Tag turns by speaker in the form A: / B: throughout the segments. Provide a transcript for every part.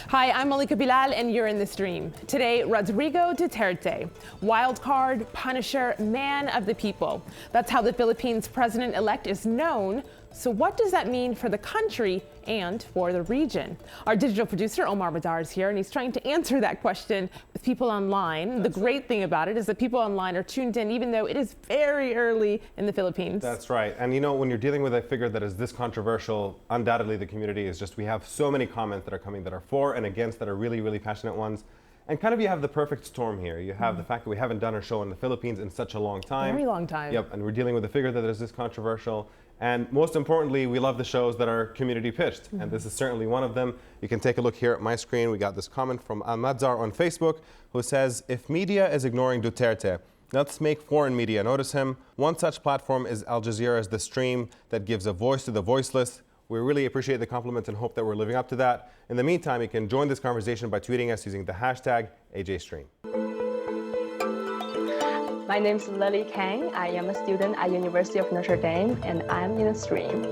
A: Hi, I'm Malika Bilal, and you're in the stream. Today, Rodrigo Duterte, Wildcard, Punisher, Man of the People. That's how the Philippines president-elect is known. So what does that mean for the country and for the region? Our digital producer, Omar Badar, is here, and he's trying to answer that question with people online. The great thing about it is that people online are tuned in, even though it is very early in the Philippines.
B: That's right. And you know, when you're dealing with a figure that is this controversial, undoubtedly the community is just, we have so many comments that are coming that are for and against, that are really, really passionate ones. And kind of you have the perfect storm here. You have the fact that we haven't done our show in the Philippines in such a long time.
A: Very long time.
B: Yep, and we're dealing with a figure that is this controversial. And most importantly, we love the shows that are community pitched. And this is certainly one of them. You can take a look here at my screen. We got this comment from Almadzar on Facebook, who says, if media is ignoring Duterte, let's make foreign media notice him. One such platform is Al Jazeera's The Stream that gives a voice to the voiceless. We really appreciate the compliments and hope that we're living up to that. In the meantime, you can join this conversation by tweeting us using the hashtag AJStream.
C: My name is Lily Kang. I am a student at University of Notre Dame, and I'm in the stream.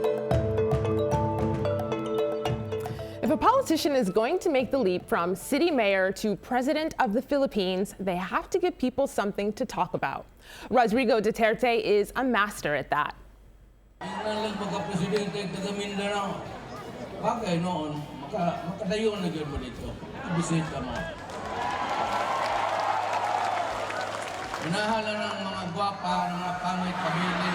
A: If a politician is going to make the leap from city mayor to president of the Philippines, they have to give people something to talk about. Rodrigo Duterte is a master at that.
D: Pagka-presidente taga Mindanao, bagay noon, makadayon na yun mo dito. Bisita mo. Unahala ng mga gwapa, ng mga pangit, pamilya.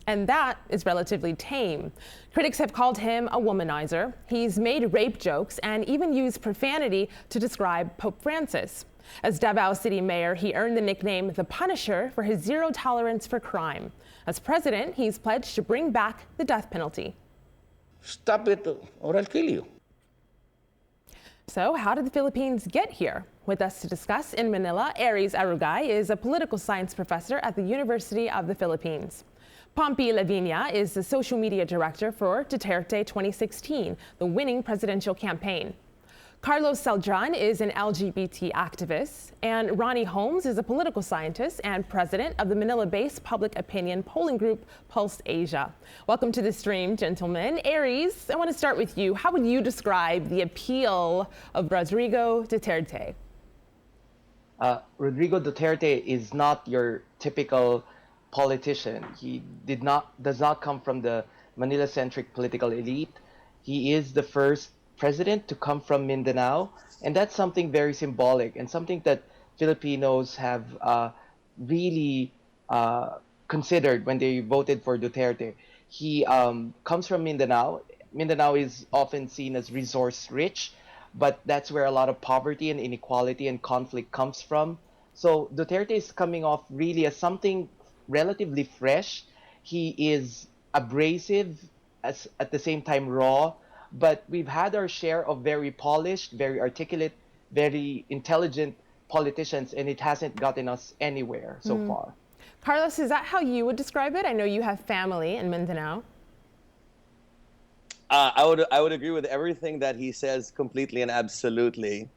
A: And that is relatively tame. Critics have called him a womanizer. He's made rape jokes and even used profanity to describe Pope Francis. As Davao City Mayor, he earned the nickname the Punisher for his zero tolerance for crime. As president, he's pledged to bring back the death penalty.
D: Stop it or I'll kill you.
A: So how did the Philippines get here? With us to discuss in Manila, Aries Arugay is a political science professor at the University of the Philippines. Pompey Lavinia is the social media director for Duterte 2016, the winning presidential campaign. Carlos Saldran is an LGBT activist, and Ronnie Holmes is a political scientist and president of the Manila-based public opinion polling group Pulse Asia. Welcome to the stream, gentlemen. Aries, I want to start with you. How would you describe the appeal of Rodrigo Duterte?
E: Rodrigo Duterte is not your typical politician. He does not come from the Manila-centric political elite. He is the first president to come from Mindanao, and that's something very symbolic and something that Filipinos have really considered when they voted for Duterte. He comes from Mindanao. Mindanao is often seen as resource rich, but that's where a lot of poverty and inequality and conflict comes from. So Duterte is coming off really as something relatively fresh. He is abrasive, at the same time raw, but we've had our share of very polished, very articulate, very intelligent politicians, and it hasn't gotten us anywhere so far.
A: Carlos, is that how you would describe it? I know you have family in Mindanao.
F: I would agree with everything that he says completely and absolutely.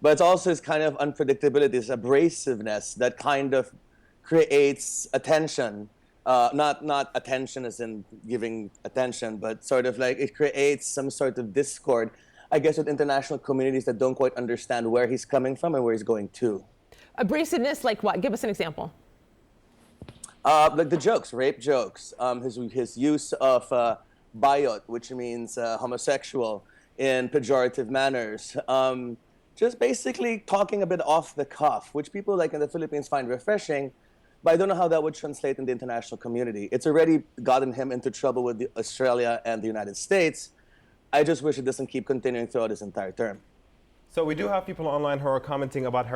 F: But it's also his kind of unpredictability, his abrasiveness that kind of creates attention. Not attention as in giving attention, but sort of like it creates some sort of discord, I guess, with international communities that don't quite understand where he's coming from and where he's going to.
A: Abrasiveness, like what? Give us an example.
F: Like the jokes, rape jokes, his use of bayot, which means homosexual, in pejorative manners. Just basically talking a bit off the cuff, which people like in the Philippines find refreshing. But I don't know how that would translate in the international community. It's already gotten him into trouble with Australia and the United States. I just wish it doesn't keep continuing throughout his entire term.
B: So we do have people online who are commenting about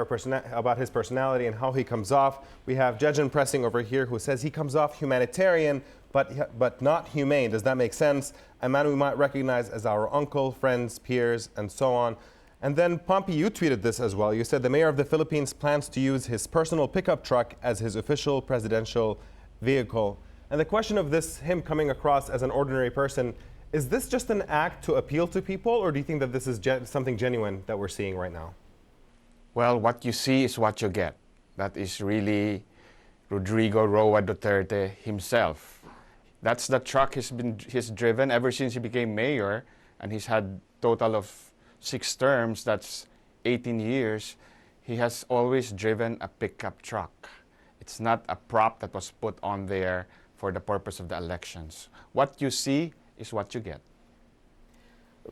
B: his personality and how he comes off. We have Jejan Pressing over here who says he comes off humanitarian, but not humane. Does that make sense? A man we might recognize as our uncle, friends, peers, and so on. And then, Pompey, you tweeted this as well. You said the mayor of the Philippines plans to use his personal pickup truck as his official presidential vehicle. And the question of him coming across as an ordinary person, is this just an act to appeal to people, or do you think that this is something genuine that we're seeing right now?
G: Well, what you see is what you get. That is really Rodrigo Roa Duterte himself. That's the truck he's driven ever since he became mayor, and he's had total of 6 terms. That's 18 years. He has always driven a pickup truck. It's not a prop that was put on there for the purpose of the elections. What you see is what you get.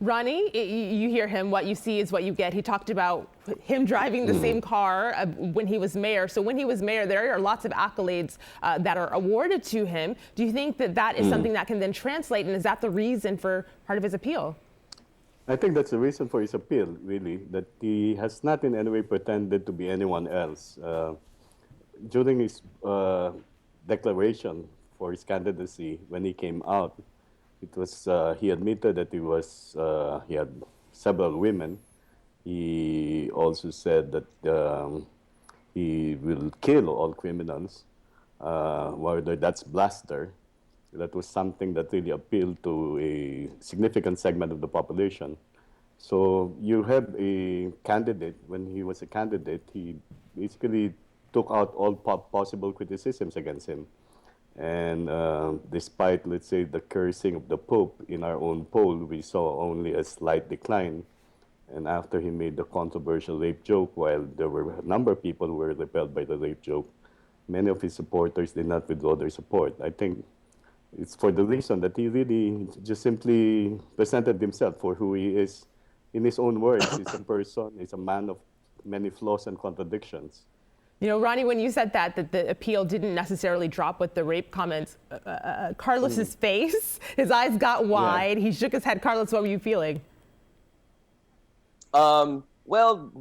A: Ronnie, you hear him, what you see is what you get. He talked about him driving the same car when he was mayor. So when he was mayor, there are lots of accolades that are awarded to him. Do you think that that is something that can then translate, and is that the reason for part of his appeal?
H: I think that's the reason for his appeal, really, that he has not in any way pretended to be anyone else. During his declaration for his candidacy, when he came out, it was he admitted that he had several women. He also said that he will kill all criminals, whether that's blaster. That was something that really appealed to a significant segment of the population. So you have a candidate, when he was a candidate, he basically took out all possible criticisms against him. And despite, let's say, the cursing of the Pope in our own poll, we saw only a slight decline. And after he made the controversial rape joke, while there were a number of people who were repelled by the rape joke, many of his supporters did not withdraw their support. I think it's for the reason that he really just simply presented himself for who he is. In his own words, he's a person, he's a man of many flaws and contradictions.
A: You know, Ronnie, when you said that the appeal didn't necessarily drop with the rape comments, Carlos's face, his eyes got wide. Yeah. He shook his head. Carlos, what were you feeling?
F: Well,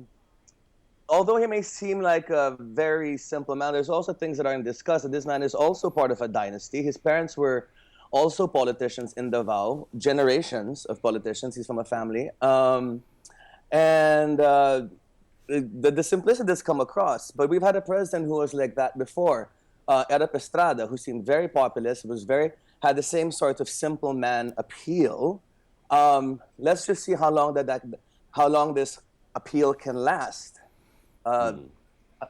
F: although he may seem like a very simple man, there's also things that are in discuss. That this man is also part of a dynasty. His parents were also politicians in Davao, generations of politicians. He's from a family. The simplicity has come across, but we've had a president who was like that before. Erap Estrada, who seemed very populist, had the same sort of simple man appeal. Let's just see how long this appeal can last,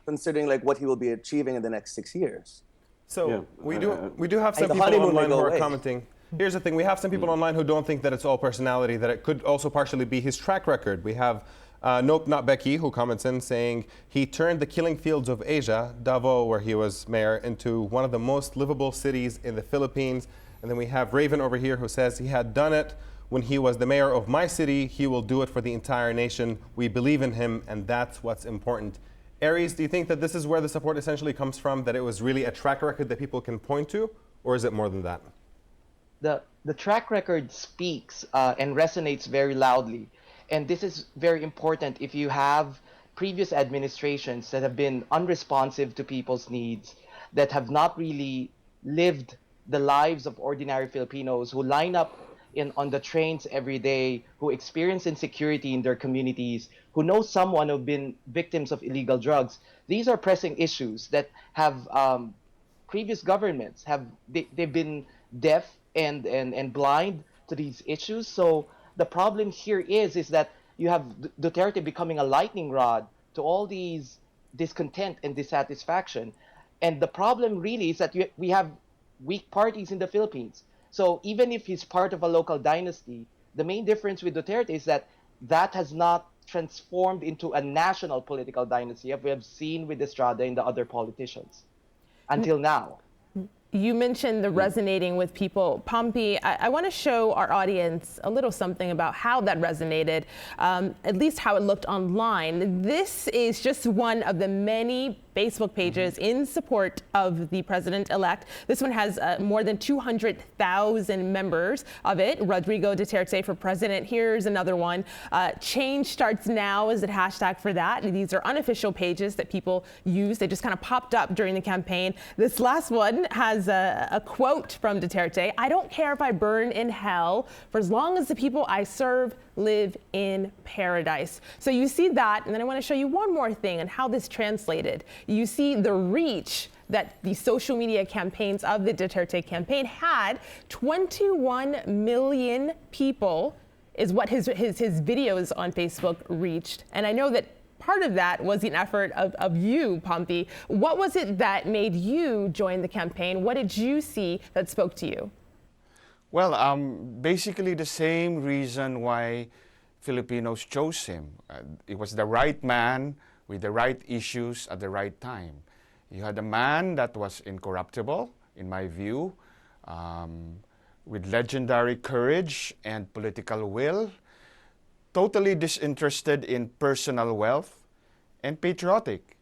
F: considering like what he will be achieving in the next 6 years.
B: So we do have some people online who are commenting. Here's the thing: we have some people online who don't think that it's all personality; that it could also partially be his track record. We have Nope Not Becky, who comments in saying he turned the killing fields of Asia, Davao, where he was mayor, into one of the most livable cities in the Philippines. And then we have Raven over here who says he had done it when he was the mayor of my city. He will do it for the entire nation. We believe in him, and that's what's important. Aries, do you think that this is where the support essentially comes from, that it was really a track record that people can point to, or is it more than that?
E: The track record speaks and resonates very loudly. And this is very important if you have previous administrations that have been unresponsive to people's needs, that have not really lived the lives of ordinary Filipinos who line up on the trains every day, who experience insecurity in their communities, who know someone who've been victims of illegal drugs. These are pressing issues that have previous governments they've been deaf and blind to these issues. So the problem here is that you have Duterte becoming a lightning rod to all these discontent and dissatisfaction. And the problem really is that we have weak parties in the Philippines. So even if he's part of a local dynasty, the main difference with Duterte is that has not transformed into a national political dynasty, as we have seen with Estrada and the other politicians until now.
A: You mentioned the resonating with people. Pompey, I want to show our audience a little something about how that resonated, at least how it looked online. This is just one of the many Facebook pages in support of the president-elect. This one has more than 200,000 members of it. Rodrigo Duterte for president. Here's another one. Change starts now is the hashtag for that. And these are unofficial pages that people use. They just kind of popped up during the campaign. This last one has a quote from Duterte. I don't care if I burn in hell for as long as the people I serve live in paradise. So you see that, and then I want to show you one more thing on how this translated. You see the reach that the social media campaigns of the Duterte campaign had. 21 million people is what his videos on Facebook reached. And I know that part of that was an effort of you, Pompey. What was it that made you join the campaign? What did you see that spoke to you?
G: Well, basically the same reason why Filipinos chose him. It was the right man with the right issues at the right time. You had a man that was incorruptible, in my view, with legendary courage and political will, totally disinterested in personal wealth, and patriotic.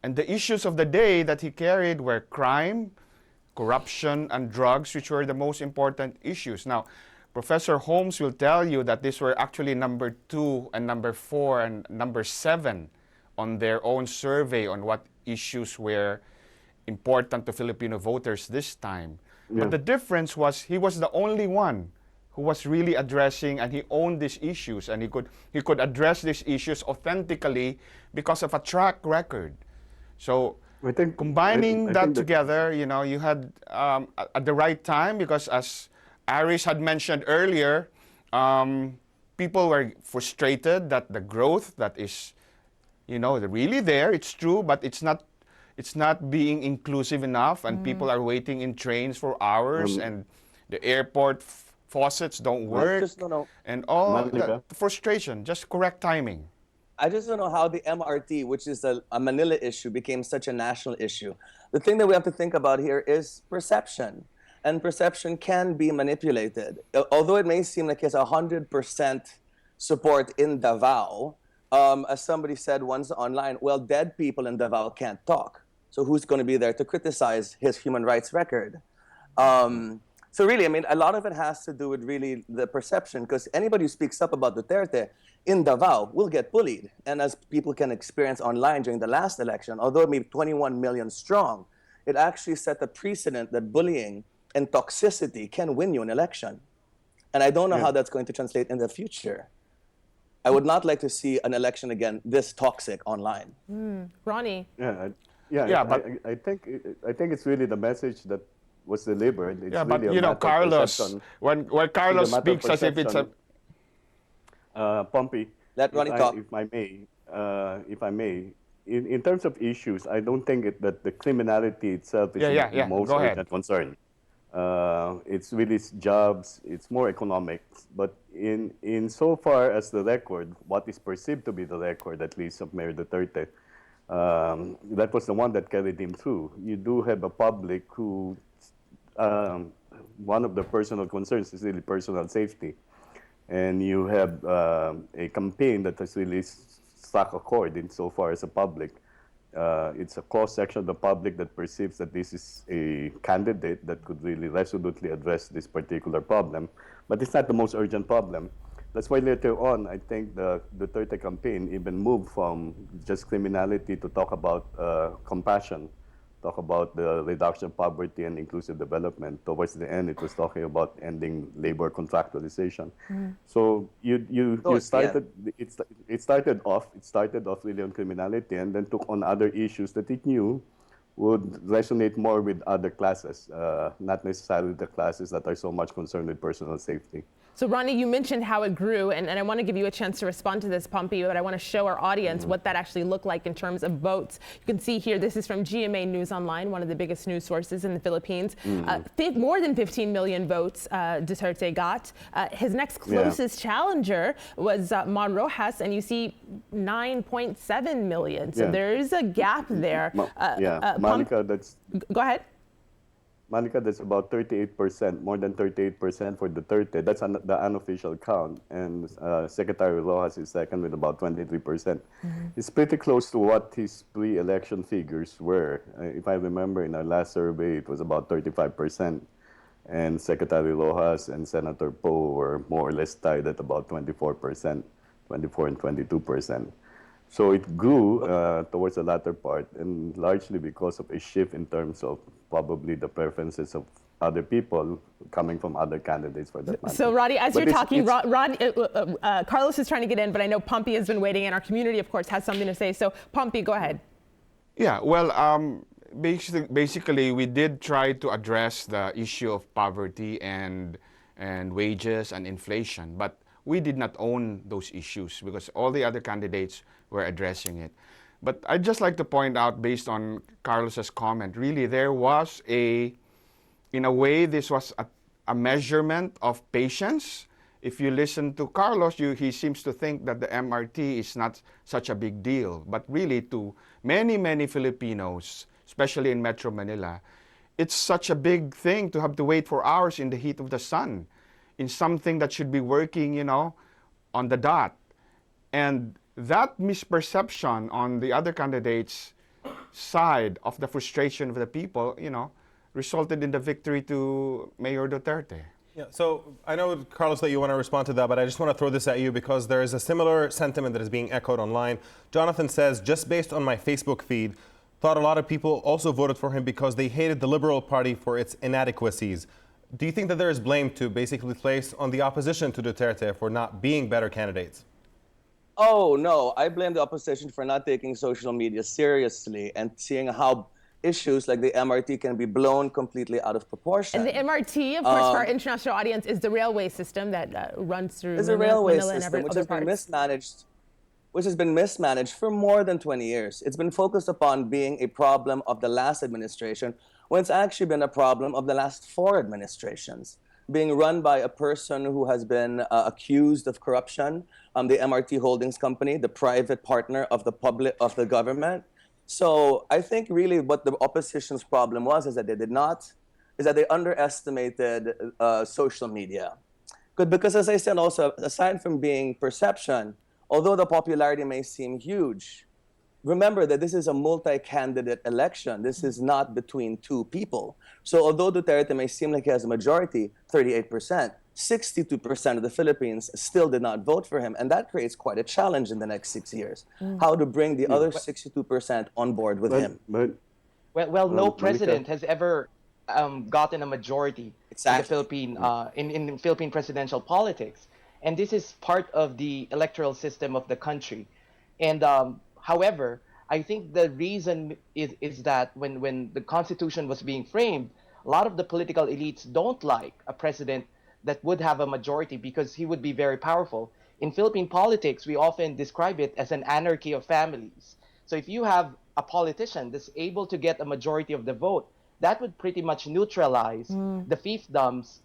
G: And the issues of the day that he carried were crime, corruption, and drugs, which were the most important issues. Now, Professor Holmes will tell you that these were actually number 2 and number 4 and number 7 on their own survey on what issues were important to Filipino voters this time.
H: Yeah.
G: But the difference was he was the only one who was really addressing, and he owned these issues, and he could address these issues authentically because of a track record. So
H: I think
G: combining
H: I
G: that
H: think
G: together, you know, you had at the right time, because as Aris had mentioned earlier, people were frustrated that the growth that is, you know, really there, it's true, but it's not being inclusive enough, and people are waiting in trains for hours, and the airport faucets don't work, and all that frustration, just correct timing.
F: I just don't know how the MRT, which is a Manila issue, became such a national issue. The thing that we have to think about here is perception. And perception can be manipulated. Although it may seem like it's 100% support in Davao, as somebody said once online, well, dead people in Davao can't talk. So who's going to be there to criticize his human rights record? So really, I mean, a lot of it has to do with really the perception, because anybody who speaks up about Duterte in Davao will get bullied. And as people can experience online during the last election, although it may be 21 million strong, it actually set a precedent that bullying and toxicity can win you an election. And I don't know how that's going to translate in the future. I would not like to see an election again this toxic online.
A: Ronnie.
G: But
H: I think it's really the message that was delivered. It's
G: yeah,
H: really
G: but you know, Carlos, when Carlos speaks as if it's a
H: Pompey,
F: Let Ronnie talk.
H: if I may, in terms of issues, I don't think that the criminality itself is the most urgent concern. It's really jobs, it's more economics. But in so far as the record, what is perceived to be the record, at least of Mayor Duterte, that was the one that carried him through. You do have a public who, one of the personal concerns is really personal safety. And you have a campaign that has really struck a chord insofar as the public. It's a cross-section of the public that perceives that this is a candidate that could really resolutely address this particular problem. But it's not the most urgent problem. That's why later on, I think the Duterte campaign even moved from just criminality to talk about compassion, talk about the reduction of poverty and inclusive development. Towards the end, it was talking about ending labor contractualization. So it started off really on criminality, and then took on other issues that it knew would resonate more with other classes, not necessarily the classes that are so much concerned with personal safety.
A: So Ronnie, you mentioned how it grew, and I want to give you a chance to respond to this, Pompey, but I want to show our audience what that actually looked like in terms of votes. You can see here, this is from GMA News Online, one of the biggest news sources in the Philippines. More than 15 million votes Duterte got. His next closest challenger was Mon Rojas, and you see 9.7 million. So there's a gap there.
H: Monica,
A: go ahead.
H: Monica, that's about 38%, more than 38% for Duterte. That's the unofficial count. And Secretary Rojas is second with about 23%. It's pretty close to what his pre-election figures were. If I remember, in our last survey, it was about 35%. And Secretary Rojas and Senator Poe were more or less tied at about 24%, 24 and 22%. So it grew towards the latter part, and largely because of a shift in terms of probably the preferences of other people coming from other candidates for that matter.
A: So Roddy, as you're talking, Carlos is trying to get in, but I know Pompey has been waiting, and our community, of course, has something to say. So Pompey, go ahead.
G: Yeah, well, basically, we did try to address the issue of poverty and wages and inflation, but we did not own those issues because all the other candidates were addressing it. But I'd just like to point out, based on Carlos's comment, really there was in a way, this was a measurement of patience. If you listen to Carlos, he seems to think that the MRT is not such a big deal. But really, to many, many Filipinos, especially in Metro Manila, it's such a big thing to have to wait for hours in the heat of the sun in something that should be working, you know, on the dot. And that misperception on the other candidates' side of the frustration of the people, you know, resulted in the victory to Mayor Duterte.
B: Yeah, so I know, Carlos, that you want to respond to that, but I just want to throw this at you because there is a similar sentiment that is being echoed online. Jonathan says, just based on my Facebook feed, thought a lot of people also voted for him because they hated the Liberal Party for its inadequacies. Do you think that there is blame to basically place on the opposition to Duterte for not being better candidates?
F: Oh, no. I blame the opposition for not taking social media seriously and seeing how issues like the MRT can be blown completely out of proportion.
A: And the MRT, of course, for our international audience, is the railway system that runs through
F: Manila, a railway
A: Manila
F: system
A: and
F: which
A: other
F: has
A: parts.
F: been mismanaged, which has been mismanaged for more than 20 years. It's been focused upon being a problem of the last administration, when it's actually been a problem of the last 4 administrations, being run by a person who has been accused of corruption, the MRT Holdings Company, the private partner of the government. So I think really what the opposition's problem was is that they underestimated social media. Because as I said also, aside from being perception, although the popularity may seem huge, remember that this is a multi-candidate election. This is not between 2 people. So although Duterte may seem like he has a majority, 38%, 62% of the Philippines still did not vote for him. And that creates quite a challenge in the next 6 years. How to bring the other 62% on board with him.
E: Well, no president has ever gotten a majority
F: Exactly.
E: in Philippine presidential politics. And this is part of the electoral system of the country. And however, I think the reason is that when the Constitution was being framed, a lot of the political elites don't like a president that would have a majority because he would be very powerful. In Philippine politics, we often describe it as an anarchy of families. So if you have a politician that's able to get a majority of the vote, that would pretty much neutralize the fiefdoms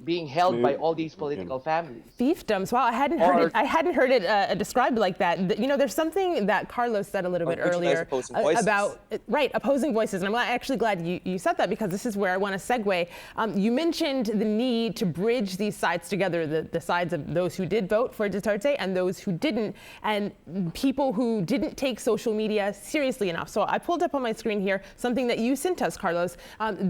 E: being held by all these political families.
A: Fiefdoms. Wow, I hadn't heard it described like that. You know, there's something that Carlos said a little bit earlier about opposing voices, and I'm actually glad you said that because this is where I want to segue. You mentioned the need to bridge these sides together, the sides of those who did vote for Duterte and those who didn't, and people who didn't take social media seriously enough. So I pulled up on my screen here something that you sent us, Carlos.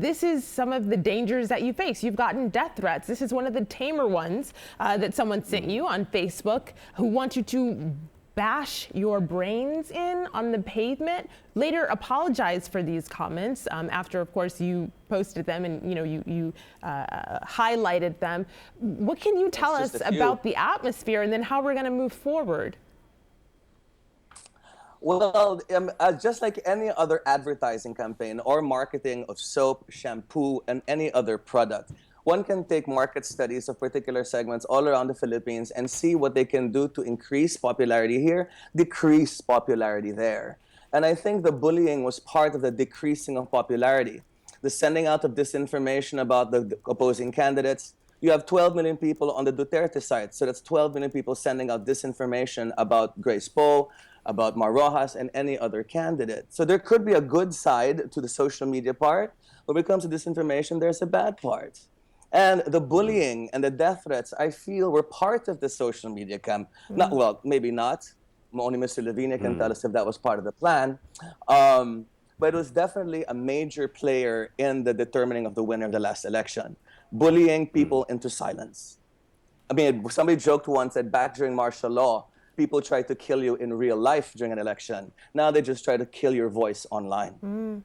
A: This is some of the dangers that you face. You've gotten death threats. This is one of the tamer ones that someone sent you on Facebook, who want you to bash your brains in on the pavement. Later apologize for these comments after, of course, you posted them and you highlighted them. What can you tell us about the atmosphere and then how we're going to move forward?
F: Well, just like any other advertising campaign or marketing of soap, shampoo, and any other product, one can take market studies of particular segments all around the Philippines and see what they can do to increase popularity here, decrease popularity there. And I think the bullying was part of the decreasing of popularity. The sending out of disinformation about the opposing candidates. You have 12 million people on the Duterte side, so that's 12 million people sending out disinformation about Grace Poe, about Mar Rojas, and any other candidate. So there could be a good side to the social media part, but when it comes to disinformation, there's a bad part. And the bullying and the death threats, I feel, were part of the social media camp. Not, well, maybe not. Only Mr. Lavinia can tell us if that was part of the plan. But it was definitely a major player in the determining of the winner of the last election. Bullying people into silence. I mean, somebody joked once that back during martial law, people tried to kill you in real life during an election. Now they just try to kill your voice online.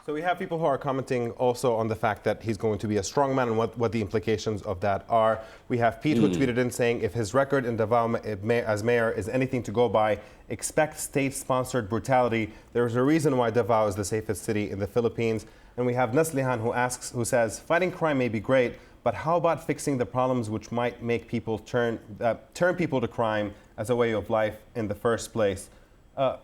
B: So we have people who are commenting also on the fact that he's going to be a strongman and what the implications of that are. We have Pete who tweeted in saying, if his record in Davao as mayor is anything to go by, expect state-sponsored brutality. There's a reason why Davao is the safest city in the Philippines. And we have Naslihan who says, fighting crime may be great, but how about fixing the problems which might make people turn people to crime as a way of life in the first place?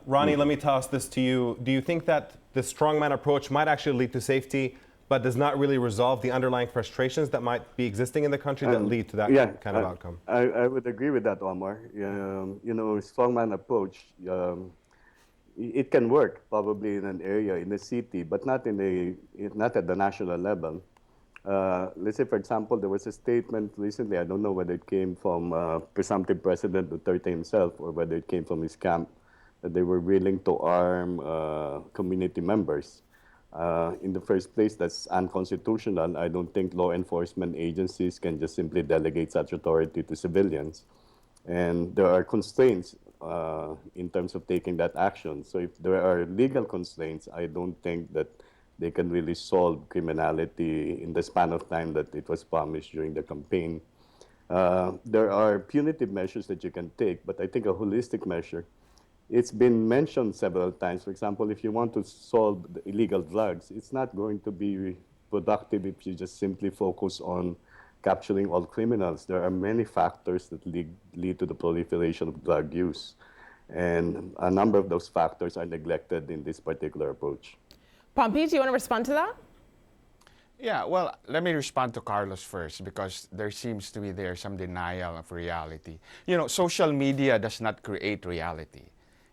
B: Ronnie, let me toss this to you. Do you think that the strongman approach might actually lead to safety? but does not really resolve the underlying frustrations that might be existing in the country that lead to that kind of outcome.
H: I would agree with that, Omar. Strongman approach, it can work probably in an area, in a city, but not not at the national level. Let's say, for example, there was a statement recently, I don't know whether it came from presumptive President Duterte himself or whether it came from his camp, that they were willing to arm community members. In the first place, that's unconstitutional. I don't think law enforcement agencies can just simply delegate such authority to civilians. And there are constraints in terms of taking that action. So if there are legal constraints, I don't think that they can really solve criminality in the span of time that it was promised during the campaign. There are punitive measures that you can take, but I think a holistic measure, it's been mentioned several times. For example, if you want to solve the illegal drugs, it's not going to be productive if you just simply focus on capturing all criminals. There are many factors that lead to the proliferation of drug use. And a number of those factors are neglected in this particular approach.
A: Pompey, do you want to respond to that?
G: Yeah, well, let me respond to Carlos first because there seems to be some denial of reality. Social media does not create reality.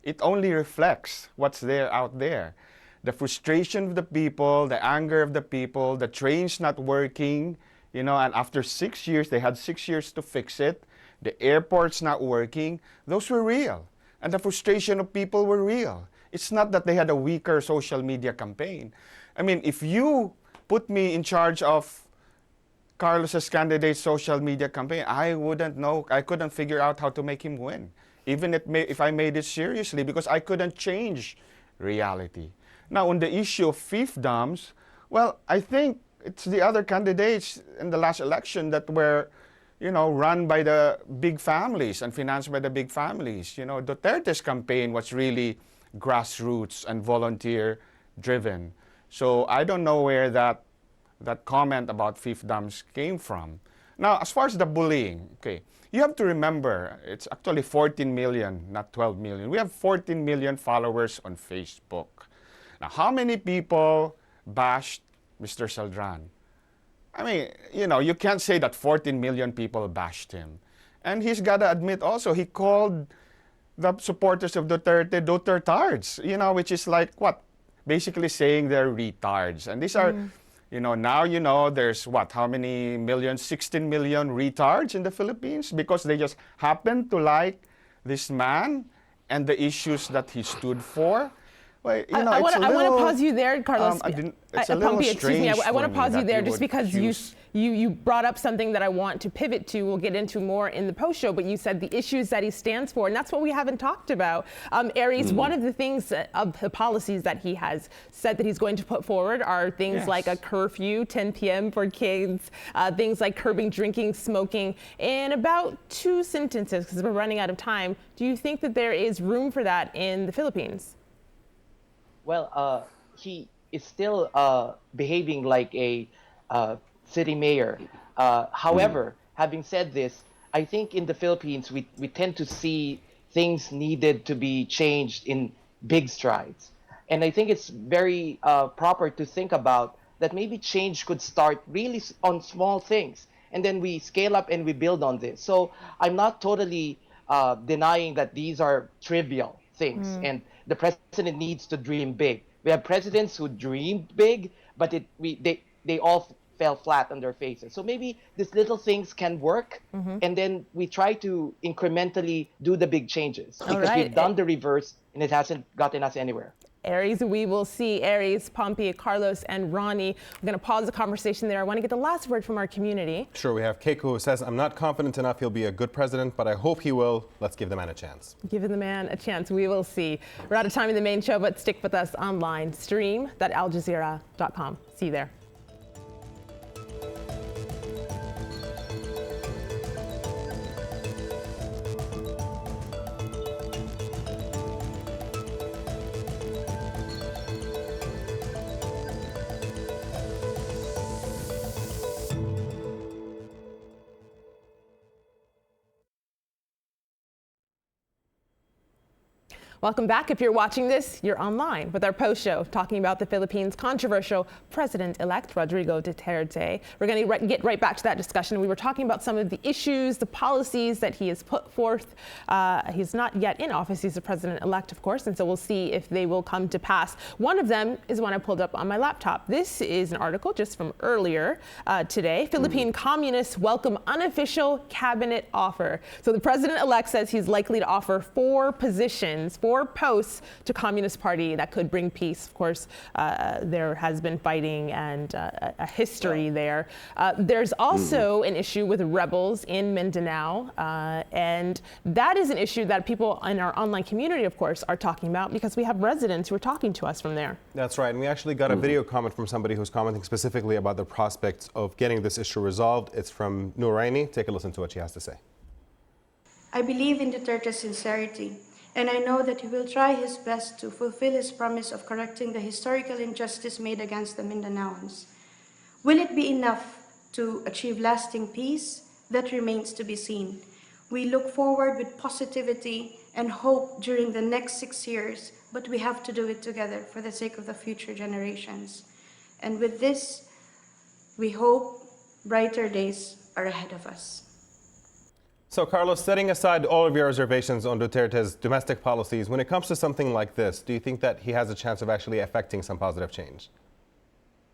G: It only reflects what's there out there. The frustration of the people, the anger of the people, the trains not working, and after 6 years, they had 6 years to fix it. The airports not working, those were real. And the frustration of people were real. It's not that they had a weaker social media campaign. I mean, if you put me in charge of Carlos's candidate's social media campaign, I wouldn't know, I couldn't figure out how to make him win. Even if I made it seriously, because I couldn't change reality. Now, on the issue of fiefdoms, well, I think it's the other candidates in the last election that were, run by the big families and financed by the big families. Duterte's campaign was really grassroots and volunteer-driven. So I don't know where that comment about fiefdoms came from. Now, as far as the bullying, okay, you have to remember, it's actually 14 million, not 12 million. We have 14 million followers on Facebook. Now, how many people bashed Mr. Saldran? I mean, you can't say that 14 million people bashed him. And he's got to admit also, he called the supporters of Duterte Dutertards, which is like what? Basically saying they're retards. And these are, now there's how many millions? 16 million retards in the Philippines because they just happen to like this man and the issues that he stood for. Well,
A: I want to pause you there, Carlos.
G: It's a little strange.
A: I want to pause you there just because
G: accuse
A: you brought up something that I want to pivot to. We'll get into more in the post show, but you said the issues that he stands for, and that's what we haven't talked about. Aries, one of the things of the policies that he has said that he's going to put forward are things like a curfew, 10 p.m. for kids, things like curbing drinking, smoking. In about 2 sentences, because we're running out of time, do you think that there is room for that in the Philippines?
E: Well, he is still behaving like a city mayor. However, having said this, I think in the Philippines, we tend to see things needed to be changed in big strides. And I think it's very proper to think about that maybe change could start really on small things. And then we scale up and we build on this. So I'm not totally denying that these are trivial things. And the president needs to dream big. We have presidents who dreamed big, but they all fell flat on their faces. So maybe these little things can work, and then we try to incrementally do the big changes. Because we've done the reverse, and it hasn't gotten us anywhere.
A: Aries, we will see. Aries, Pompey, Carlos, and Ronnie. We're going to pause the conversation there. I want to get the last word from our community.
B: Sure, we have Keiko who says, I'm not confident enough he'll be a good president, but I hope he will. Let's give the man a chance.
A: Give the man a chance. We will see. We're out of time in the main show, but stick with us online. Stream.aljazeera.com. See you there. Welcome back. If you're watching this, you're online with our post show talking about the Philippines' controversial president-elect Rodrigo Duterte. We're going to get right back to that discussion. We were talking about some of the issues, the policies that he has put forth. He's not yet in office. He's the president-elect, of course, and so we'll see if they will come to pass. One of them is one I pulled up on my laptop. This is an article just from earlier today. Philippine communists welcome unofficial cabinet offer. So the president-elect says he's likely to offer 4 positions, 4 posts to Communist Party that could bring peace. Of course, there has been fighting and a history there. There's also an issue with rebels in Mindanao, and that is an issue that people in our online community, of course, are talking about because we have residents who are talking to us from there.
B: That's right, and we actually got a video comment from somebody who's commenting specifically about the prospects of getting this issue resolved. It's from Nouraini. Take a listen to what she has to say.
I: I believe in Duterte's sincerity, and I know that he will try his best to fulfill his promise of correcting the historical injustice made against the Mindanaoans. Will it be enough to achieve lasting peace? That remains to be seen. We look forward with positivity and hope during the next 6 years, but we have to do it together for the sake of the future generations. And with this, we hope brighter days are ahead of us.
B: So, Carlos, setting aside all of your reservations on Duterte's domestic policies, when it comes to something like this, do you think that he has a chance of actually affecting some positive change?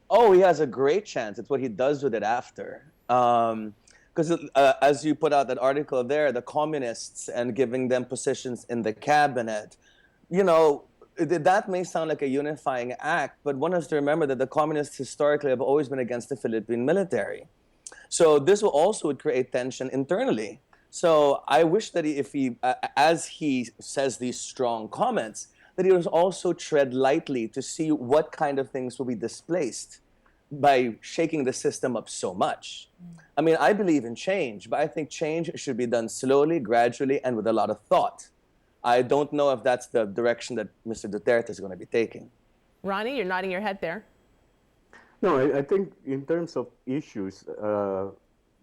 F: Oh, he has a great chance. It's what he does with it after. Because as you put out that article there, the communists and giving them positions in the cabinet, you know, that may sound like a unifying act, but one has to remember that the communists historically have always been against the Philippine military. So this will also create tension internally. So I wish that as he says these strong comments, that he will also tread lightly to see what kind of things will be displaced by shaking the system up so much. I mean, I believe in change, but I think change should be done slowly, gradually, and with a lot of thought. I don't know if that's the direction that Mr. Duterte is going to be taking.
A: Ronnie, you're nodding your head there.
H: No, I think in terms of issues,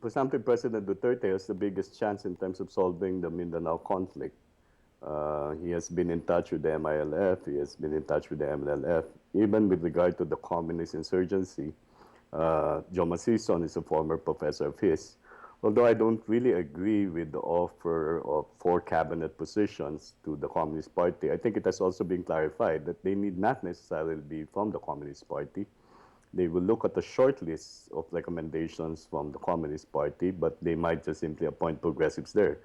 H: presumptive President Duterte has the biggest chance in terms of solving the Mindanao conflict. He has been in touch with the MILF, he has been in touch with the MLF. Even with regard to the communist insurgency, Joe Masison is a former professor of his. Although I don't really agree with the offer of 4 cabinet positions to the Communist Party, I think it has also been clarified that they need not necessarily be from the Communist Party. They will look at a short list of recommendations from the Communist Party, but they might just simply appoint progressives there.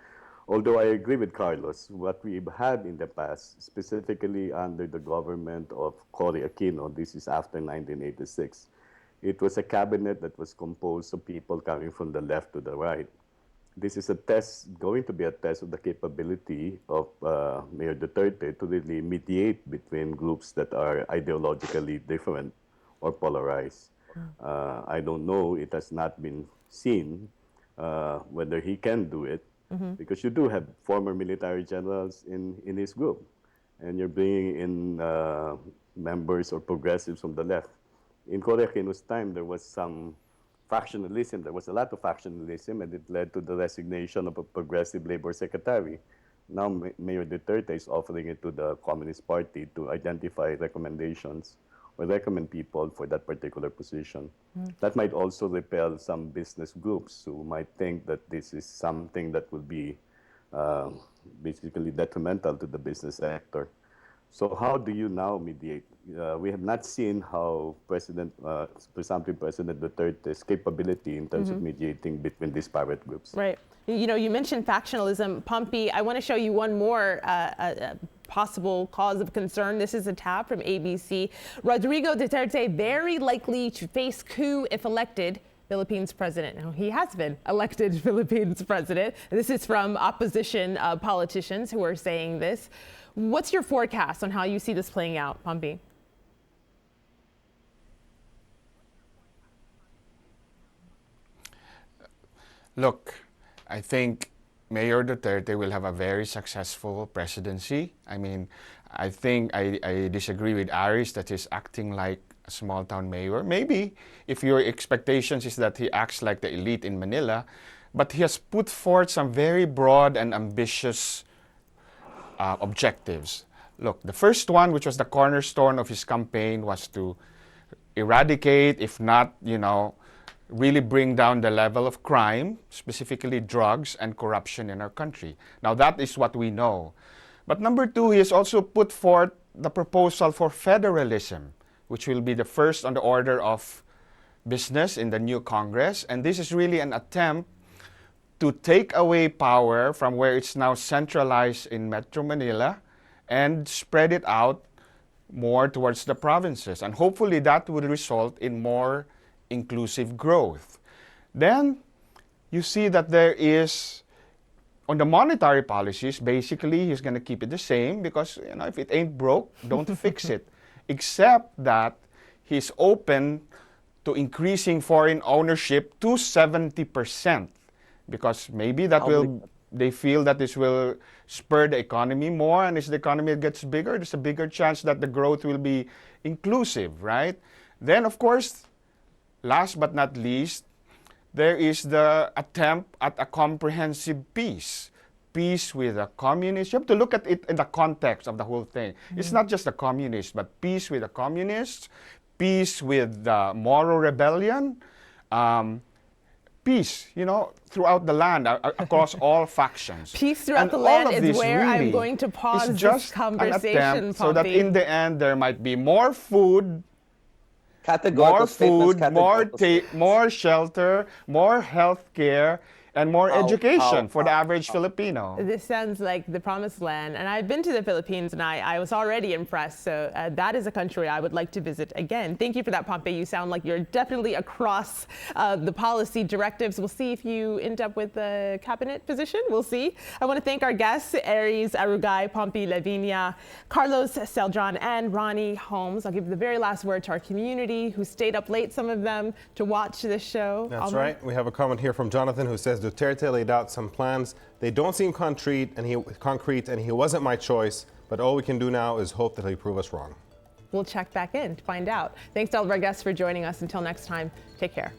H: Although I agree with Carlos, what we've had in the past, specifically under the government of Cory Aquino, this is after 1986, it was a cabinet that was composed of people coming from the left to the right. This is going to be a test of the capability of Mayor Duterte to really mediate between groups that are ideologically different or polarized. I don't know, it has not been seen whether he can do it, because you do have former military generals in his group, and you're bringing in members or progressives from the left. In Cory Aquino's time, there was some factionalism. There was a lot of factionalism, and it led to the resignation of a progressive labor secretary. Now Mayor Duterte is offering it to the Communist Party to identify recommendations or recommend people for that particular position. That might also repel some business groups who might think that this is something that will be basically detrimental to the business sector. So how do you now mediate? We have not seen how presumptive President Duterte's capability in terms of mediating between disparate groups.
A: Right. You know, you mentioned factionalism. Pompey, I want to show you one more possible cause of concern. This is a tab from ABC. Rodrigo Duterte very likely to face coup if elected Philippines president. Now, he has been elected Philippines president. This is from opposition politicians who are saying this. What's your forecast on how you see this playing out, Pompey?
G: Look, I think Mayor Duterte will have a very successful presidency. I mean, I think I disagree with Aris that he's acting like a small town mayor. Maybe if your expectations is that he acts like the elite in Manila, but he has put forth some very broad and ambitious objectives. Look, the first one, which was the cornerstone of his campaign, was to eradicate, if not, really bring down the level of crime, specifically drugs and corruption in our country. Now, that is what we know. But number two, he has also put forth the proposal for federalism, which will be the first on the order of business in the new Congress. And this is really an attempt to take away power from where it's now centralized in Metro Manila and spread it out more towards the provinces. And hopefully that would result in more inclusive growth. Then you see that there is, on the monetary policies, basically he's going to keep it the same because, if it ain't broke, don't fix it. Except that he's open to increasing foreign ownership to 70%, because maybe they feel that this will spur the economy more, and as the economy gets bigger, there's a bigger chance that the growth will be inclusive, right? Then, of course, last but not least, there is the attempt at a comprehensive peace. Peace with the communists. You have to look at it in the context of the whole thing. It's not just the communists, but peace with the communists, peace with the moral rebellion, peace, throughout the land, across all factions.
A: Peace throughout the land is where I'm going to pause this conversation,
G: so that in the end there might be more food, more shelter, more health care, and more education for the average Filipino.
A: This sounds like the promised land, and I've been to the Philippines and I was already impressed, so that is a country I would like to visit again. Thank you for that, Pompey. You sound like you're definitely across the policy directives. We'll see if you end up with a cabinet position. We'll see. I want to thank our guests, Aries Arugay, Pompey Lavinia, Carlos Celdran, and Ronnie Holmes. I'll give the very last word to our community who stayed up late, some of them, to watch this show.
B: That's right. We have a comment here from Jonathan who says, Duterte laid out some plans. They don't seem concrete, and he wasn't my choice, but all we can do now is hope that he'll prove us wrong.
A: We'll check back in to find out. Thanks to all of our guests for joining us. Until next time, take care.